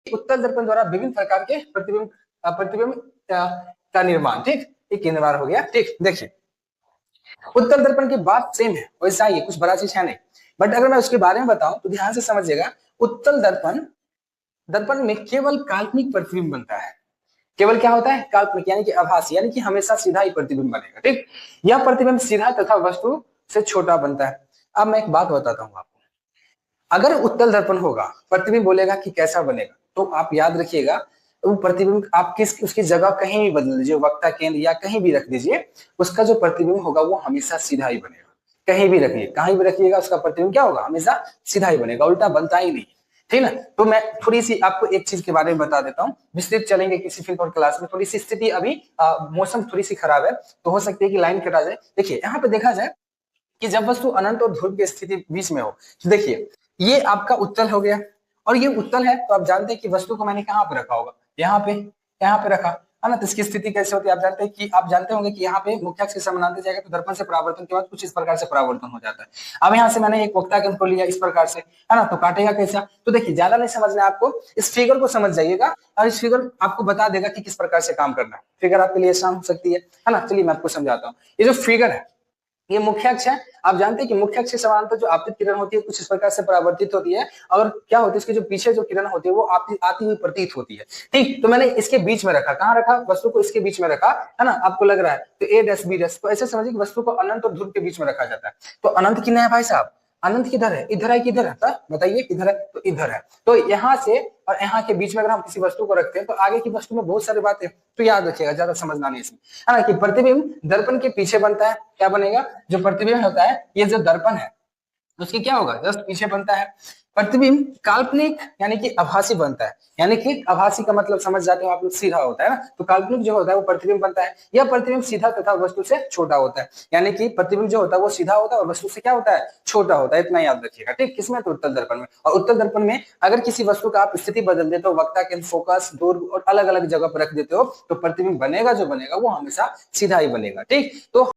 उत्तल दर्पण द्वारा विभिन्न प्रकार के प्रतिबिंब प्रतिबिंब का निर्माण, ठीक, एक निर्माण हो गया। ठीक, देखिए उत्तल दर्पण की बात सेम है, वैसा ही कुछ बड़ा चीज है नहीं, बट अगर मैं उसके बारे में बताऊं तो ध्यान से समझिएगा। उत्तल दर्पण दर्पण में केवल काल्पनिक प्रतिबिंब बनता है। केवल क्या होता है? काल्पनिक, यानी कि आभासी, यानी कि हमेशा सीधा ही प्रतिबिंब बनेगा। ठीक, यह प्रतिबिंब सीधा तथा वस्तु से छोटा बनता है। अब मैं एक बात बताता हूं आपको, अगर उत्तल दर्पण होगा, प्रतिबिंब बोलेगा कि कैसा बनेगा, तो आप याद रखिएगा वो प्रतिबिंब आप किस उसकी जगह कहीं भी बदल दीजिए, वक्ता केंद्र या कहीं भी रख दीजिए, उसका जो प्रतिबिंब होगा वो हमेशा सीधा ही बनेगा। कहीं भी रखिए, कहीं भी रखिएगा, उसका प्रतिबिंब क्या होगा? हमेशा सीधा ही बनेगा, उल्टा बनता ही नहीं। ठीक ना? तो मैं थोड़ी सी आपको एक चीज के बारे में बता देता हूँ, विस्तृत चलेंगे किसी फिल्म और क्लास में। थोड़ी सी स्थिति अभी मौसम थोड़ी सी खराब है, तो हो सकती है कि लाइन कटा जाए। देखिए यहाँ पे देखा जाए कि जब वस्तु अनंत और ध्रुव की स्थिति बीच में हो, तो देखिए ये आपका उत्तल हो गया, और ये उत्तल है, तो आप जानते हैं कि वस्तु को मैंने कहाँ पे रखा होगा? यहाँ पे रखा है ना। तो इसकी स्थिति कैसे होती है? आप जानते होंगे कि यहाँ पे मुख्य अक्ष के समानांतर जाएगा तो दर्पण से परावर्तन के बाद कुछ इस प्रकार से परावर्तन हो जाता है। अब यहाँ से मैंने एक वक्ता केंद्र को लिया इस प्रकार से, है ना, तो काटेगा कैसा? तो देखिए ज्यादा नहीं समझना है आपको, इस फिगर को समझ जाइएगा, और इस फिगर आपको बता देगा कि किस प्रकार से काम करना है। फिगर आपके लिए आसान हो सकती है ना। चलिए मैं आपको समझाता हूँ। ये जो फिगर है, ये मुख्य अक्ष है। आप जानते हैं कि मुख्य अक्ष के समानांतर जो आपतित किरण होती है कुछ इस प्रकार से परावर्तित होती है, और क्या होती है इसके जो पीछे जो किरण होती है वो आती हुई प्रतीत होती है। ठीक, तो मैंने इसके बीच में रखा, कहाँ रखा? वस्तु को इसके बीच में रखा, है ना। आपको लग रहा है तो ए डैश बी डैश, तो ऐसे समझिए कि वस्तु को अनंत और ध्रुव के बीच में रखा जाता है। तो अनंत कितना है भाई साहब? अनंत किधर है? इधर है, किधर है बताइए? इधर है, तो इधर है। तो यहाँ से और यहाँ के बीच में अगर हम किसी वस्तु को रखते हैं तो आगे की वस्तु में बहुत सारी बातें, तो याद रखिएगा, ज्यादा समझना नहीं इसमें, है ना, कि प्रतिबिंब दर्पण के पीछे बनता है। क्या बनेगा? जो प्रतिबिंब होता है, ये जो दर्पण है उसकी क्या होगा? जस्ट पीछे बनता है। प्रतिबिंब काल्पनिक यानी कि आभासी बनता है, यानी कि आभासी का मतलब समझ जाते हो आप लोग, सीधा होता है ना। तो काल्पनिक जो होता है वो प्रतिबिंब बनता है। यह प्रतिबिंब सीधा तथा वस्तु से छोटा होता है, यानी कि प्रतिबिंब जो होता है वो सीधा होता है और वस्तु से क्या होता है? छोटा होता है। इतना याद रखिएगा। ठीक, किसमें? तो उत्तल दर्पण में। और उत्तल दर्पण में अगर किसी वस्तु का आप स्थिति बदल देते हो, वक्ता केंद्र, फोकस, दूर और अलग अलग जगह पर रख देते हो, तो प्रतिबिंब बनेगा जो बनेगा वो हमेशा सीधा ही बनेगा। ठीक, तो